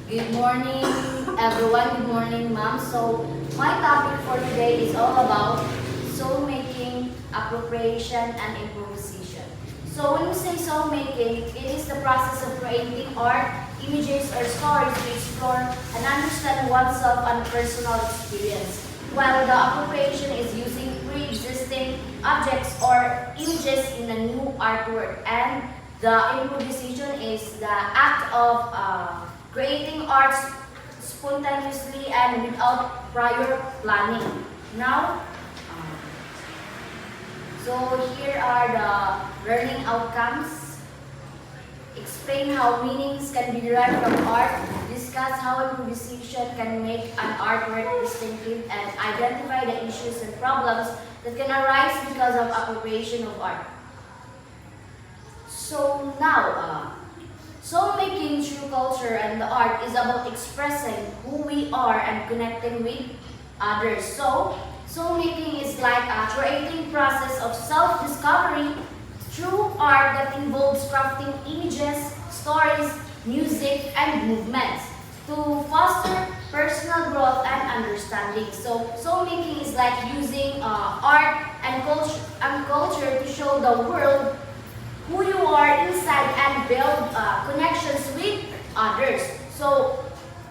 Good morning, everyone. Good morning, ma'am. So, my topic for today is all about soul making, appropriation, and improvisation. So, when we say soul making, it is the process of creating art, images, or stories to explore and understand oneself and personal experience. While the appropriation is using pre-existing objects or images in a new artwork, and the improvisation is the act of creating art spontaneously and without prior planning. Now, um, so here are the learning outcomes. Explain how meanings can be derived from art. Discuss how improvisation can make an artwork distinctive and identify the issues and problems that can arise because of appropriation of art. So now, soul making through culture and the art is about expressing who we are and connecting with others. So, soul making is like a creating process of self-discovery through art that involves crafting images, stories, music, and movements to foster personal growth and understanding. So, soul making is like using art and culture to show the world who you are inside and build connections with others. So,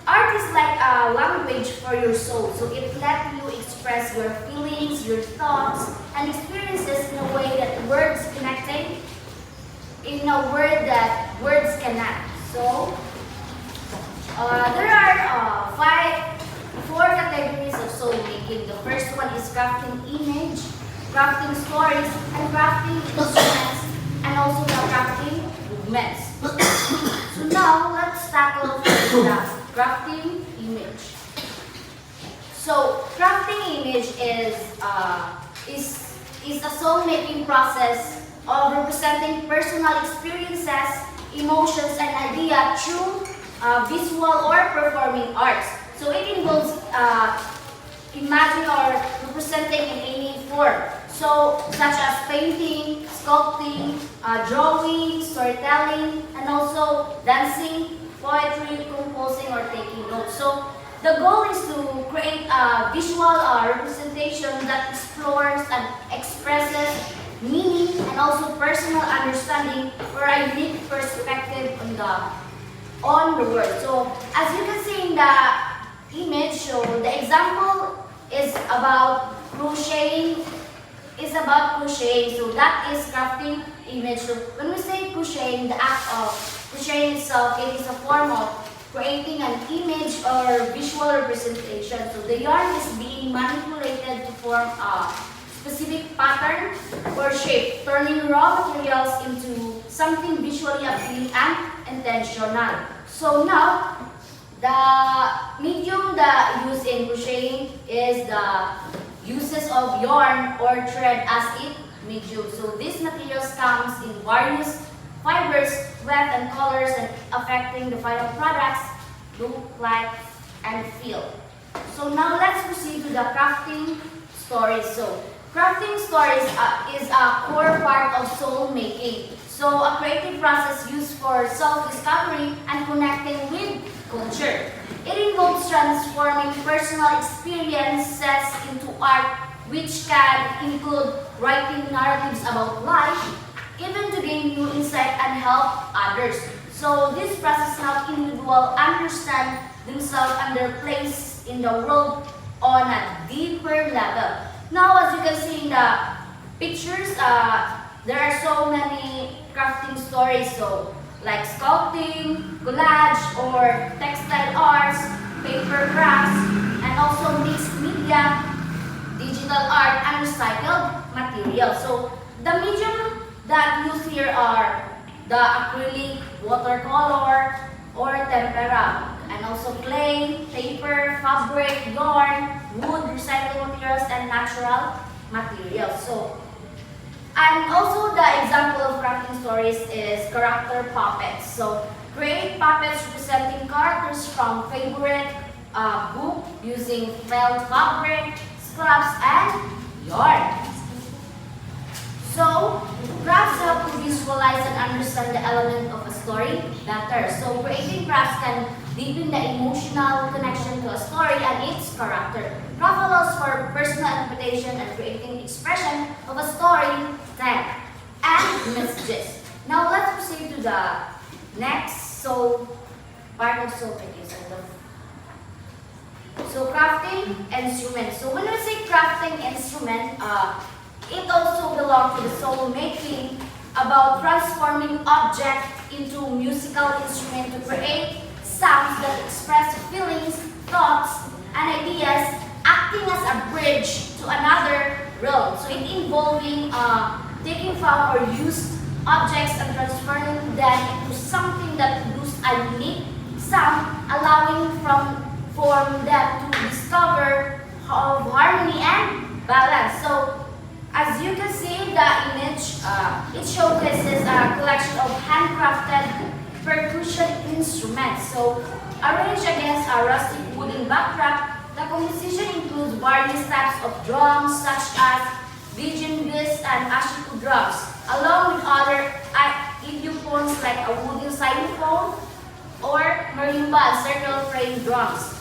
art is like a language for your soul. So, it lets you express your feelings, your thoughts, and experiences in a way that words connecting, in a word that words cannot. So, there are four categories of soul making. The first one is crafting image, crafting stories, and crafting instruments, and also the crafting movements. So now let's tackle the crafting image. So crafting image is a soul making process of representing personal experiences, emotions, and idea through visual or performing arts. So it involves imagining or representing in any form. So, such as painting, sculpting, drawing, storytelling, and also dancing, poetry, composing, or taking notes. So, the goal is to create a visual representation that explores and expresses meaning and also personal understanding or a unique perspective on the world. So, as you can see in the image, so the example is about crocheting. So that is crafting image. So when we say crocheting, the act of crocheting itself, it is a form of creating an image or visual representation. So the yarn is being manipulated to form a specific pattern or shape, turning raw materials into something visually appealing and intentional. So now, the medium that used in crocheting is the uses of yarn or thread as its medium. So these materials comes in various fibers, weight and colors, and affecting the final products look like and feel. So now let's proceed to the crafting stories. So crafting stories is a core part of soul making. So a creative process used for self-discovery and connecting with culture. It involves transforming personal experiences into art, which can include writing narratives about life, even to gain new insight and help others. So this process helps individuals understand themselves and their place in the world on a deeper level. Now, as you can see in the pictures, there are so many crafting stories. So, like sculpting, collage, or textile arts, paper crafts, and also mixed media, digital art, and recycled materials. So the medium that used here are the acrylic, watercolor, or tempera, and also clay, paper, fabric, yarn, wood, recycled materials, and natural materials. So and also the example of crafting stories is character puppets. So create puppets representing characters from favorite book using felt fabric, scraps, and yarn. So, crafts help to visualize and understand the element of a story better. So, creating crafts can deepen the emotional connection to a story and its character. Craft allows for personal interpretation and creating expression of a story, theme, and messages. Now, let's proceed to the next part of Soulmaking. So, crafting instrument. So, when we say crafting instrument, it also belongs to the soul making about transforming object into musical instrument to create sounds that express feelings, thoughts, and ideas, acting as a bridge to another realm. So it involving taking found or used objects and transferring them into something that produces a unique sound, allowing for them to discover of harmony and balance. So as you can see the image, it showcases a collection of handcrafted percussion instruments. So, arranged against a rustic wooden backdrop, the composition includes various types of drums such as djembes and ashiku drums, along with other idiophons like a wooden xylophone or marimba and circle frame drums.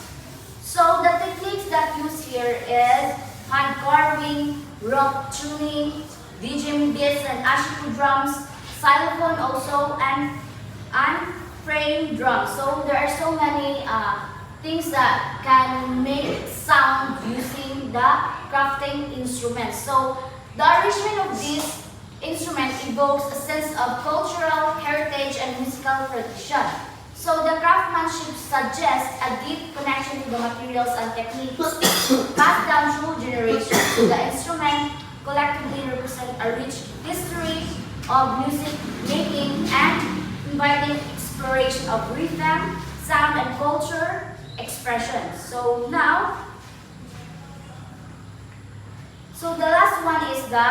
So, the techniques that used here is hand carving, rock tuning, djembes and ashiku drums, xylophone also, and frame drums. So there are so many things that can make sound using the crafting instruments. So the arrangement of this instrument evokes a sense of cultural heritage and musical tradition. So the craftsmanship suggests a deep connection to the materials and techniques passed down through generations. So the instrument collectively represent a rich history of music making and inviting exploration of rhythm, sound, and culture expression. So the last one is the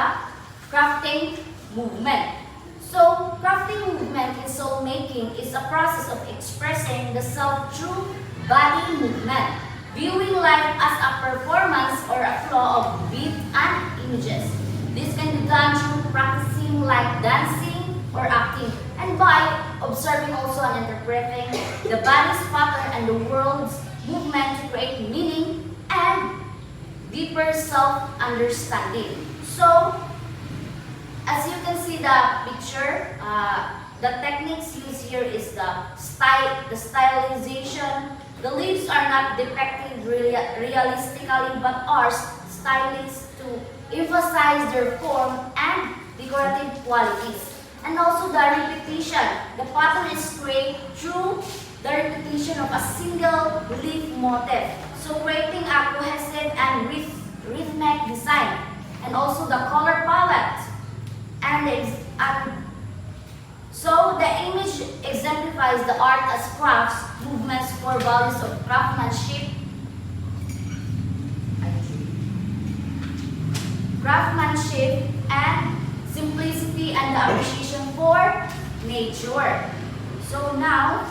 crafting movement. So crafting movement in soul making is a process of expressing the self through body movement, viewing life as a performance or a flow of beat and images. This can be done through practicing like dancing or acting, and by observing also and interpreting the body's pattern and the world's movement to create meaning and deeper self-understanding. So, as you can see the picture, the techniques used here is the stylization. The leaves are not depicted realistically but are stylized to emphasize their form and decorative qualities. And also the repetition. The pattern is created through the repetition of a single leaf motif. So creating a cohesive and rhythmic design. And also the color palette. So the image exemplifies the art as crafts, movements, core values of craftsmanship, and simplicity and the appreciation for nature. So now,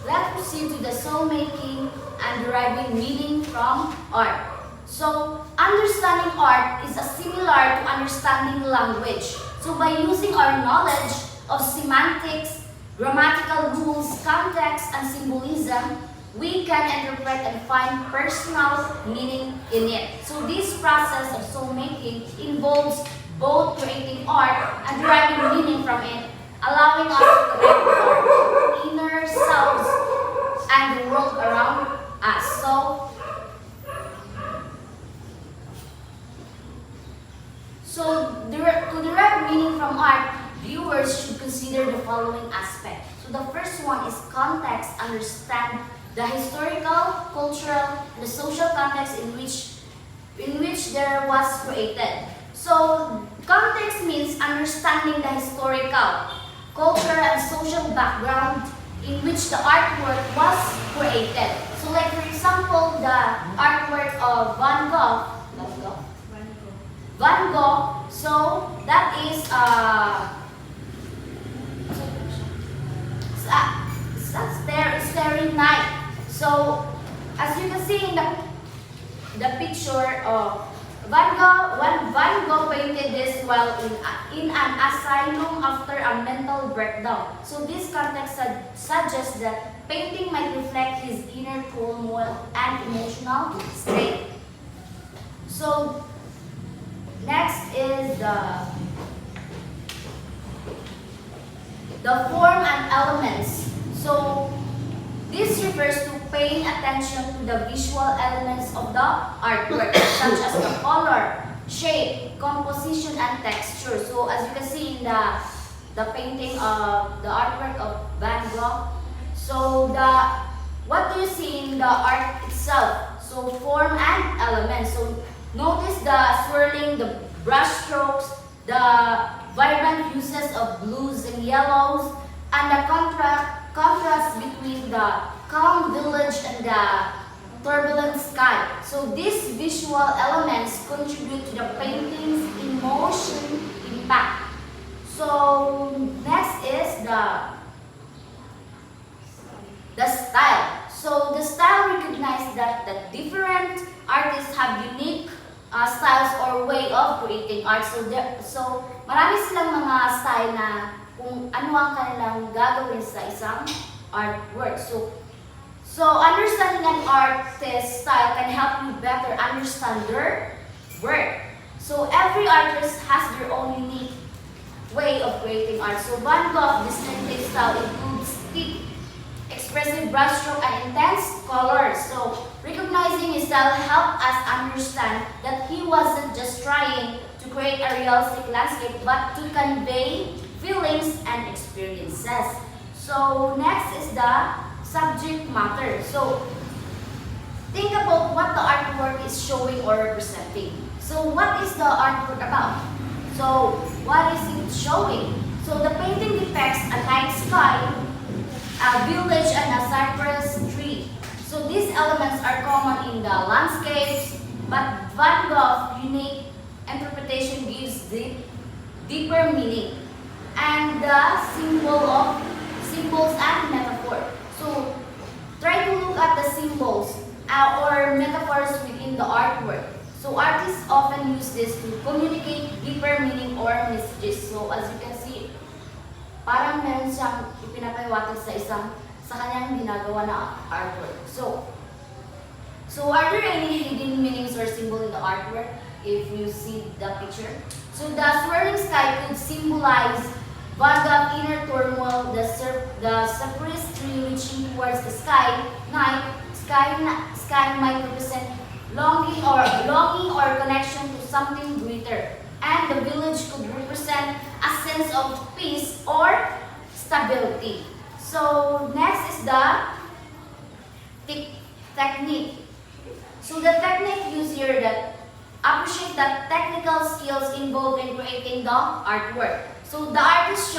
let's proceed to the soul making and deriving meaning from art. So, understanding art is similar to understanding language. So, by using our knowledge of semantics, grammatical rules, context, and symbolism, we can interpret and find personal meaning in it. So, this process of soul making involves both creating art and deriving meaning from it, allowing us to connect with our inner selves and the world around us. To derive meaning from art, viewers should consider the following aspects. So the first one is context. Understand the historical, cultural, and the social context in which there was created. So context means understanding the historical, cultural, and social background in which the artwork was created. So like for example, the artwork of Van Gogh. So that is Starry Night. So as you can see in the the picture of Van Gogh painted this while in an asylum after a mental breakdown. So this context suggests that painting might reflect his inner turmoil and emotional state. So next is the form and elements. So this refers to paying attention to the visual elements of the artwork, such as the color, shape, composition, and texture. So as you can see in the painting of the artwork of Van Gogh, so what do you see in the art itself? So form and elements. So notice the swirling, the brush strokes, the vibrant uses of blues and yellows, and the contrast between the calm village and the turbulent sky. So these visual elements contribute to the painting's emotion impact. So next is the style. So the style recognizes that the different artists have unique styles or way of creating art. So marami silang mga style na kung ano ang kanilang gagawin sa isang artwork. So understanding an artist's style can help you better understand their work. So every artist has their own unique way of creating art. So Van Gogh's distinctive style includes thick, expressive brushstroke and intense colors. So recognizing his style helped us understand that he wasn't just trying to create a realistic landscape, but to convey feelings and experiences. So next is the subject matter. So think about what the artwork is showing or representing. So what is the artwork about? So what is it showing? So the painting depicts a night sky, a village, and a cypress tree. So these elements are common in the landscapes, but Van Gogh's unique interpretation gives deeper meaning and the symbols and metaphor. So try to look at the symbols or metaphors within the artwork. So artists often use this to communicate deeper meaning or messages. So as you can see, parang meron siyang ipinapahiwatig sa kanyang ginagawa na artwork. So are there any hidden meanings or symbol in the artwork if you see the picture? So the swirling sky could symbolize Van Gogh's inner turmoil, the cypress tree reaching towards the sky might represent longing or connection to something greater. And the village could represent a sense of peace or stability. So next is the technique. So the technique used here, that appreciate the technical skills involved in creating the artwork. So the artist's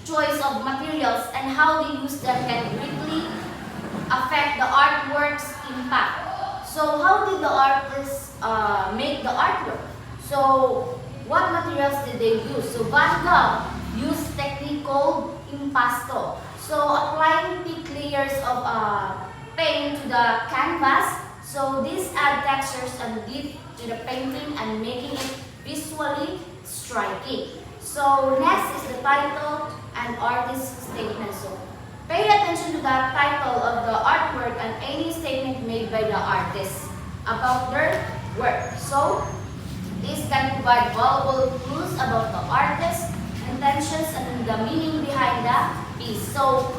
choice of materials and how they use them can greatly affect the artwork's impact. So how did the artist make the artwork? So what materials did they use? So Van Gogh used technique called impasto. So applying thick layers of paint to the canvas. So these add textures and depth to the painting and making it visually striking. So next is the title and artist's statement. So pay attention to the title of the artwork and any statement made by the artist about their work. So this can provide valuable clues about the artist's intentions and the meaning behind the piece. So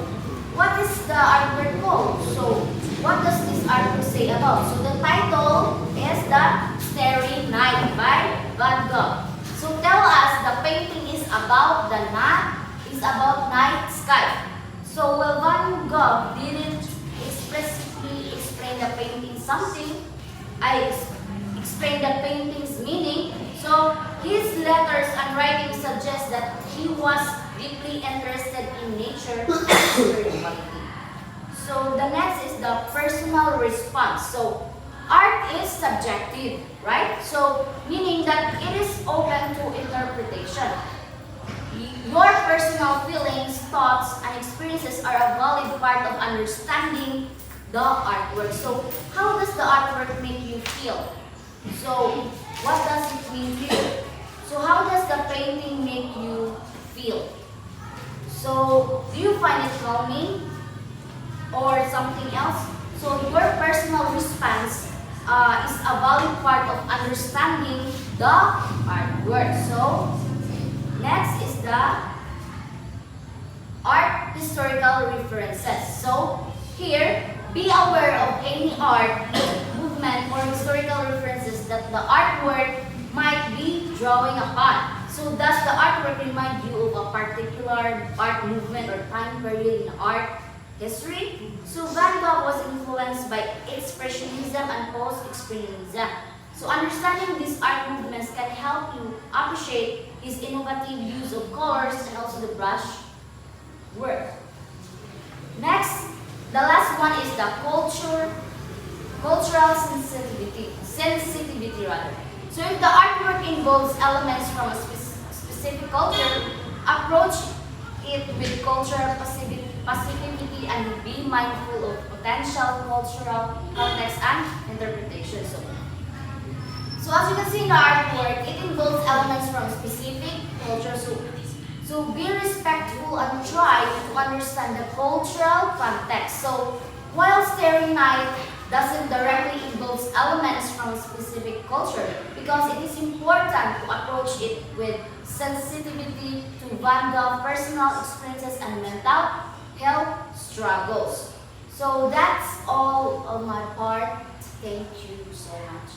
what is the artwork called? So what does this artwork say about? So the title is The Starry Night by Van Gogh. So tell us the painting is about night sky. So while Van Gogh didn't expressly explain the painting something, I explained the painting's meaning. So his letters and writings suggest that he was deeply interested in nature and spirituality. So the next is the personal response. So art is subjective, right? So meaning that it is open to interpretation. Your personal feelings, thoughts, and experiences are a valid part of understanding the artwork. So how does the artwork make you feel? So what does it mean to you? So how does the painting make you feel? So do you find it calming or something else? So your personal response is a valid part of understanding the artwork. So next is the art historical references. So here, be aware of any art, movement, or historical references that the artwork might be drawing upon. So does the artwork remind you of a particular art movement or time period in art history? So Van Gogh was influenced by Expressionism and Post-Expressionism. So understanding these art movements can help you appreciate his innovative use of colors and also the brush work. Next, the last one is the cultural sensitivity rather. So if the artwork involves elements from a specific culture, approach it with cultural passivity and be mindful of potential cultural context and interpretation. So as you can see in the artwork, it involves elements from a specific culture. So be respectful and try to understand the cultural context. So while staring night doesn't directly involve elements from a specific culture, because it is important to approach it with sensitivity to Van Gogh's personal experiences and mental health struggles. So that's all on my part. Thank you so much.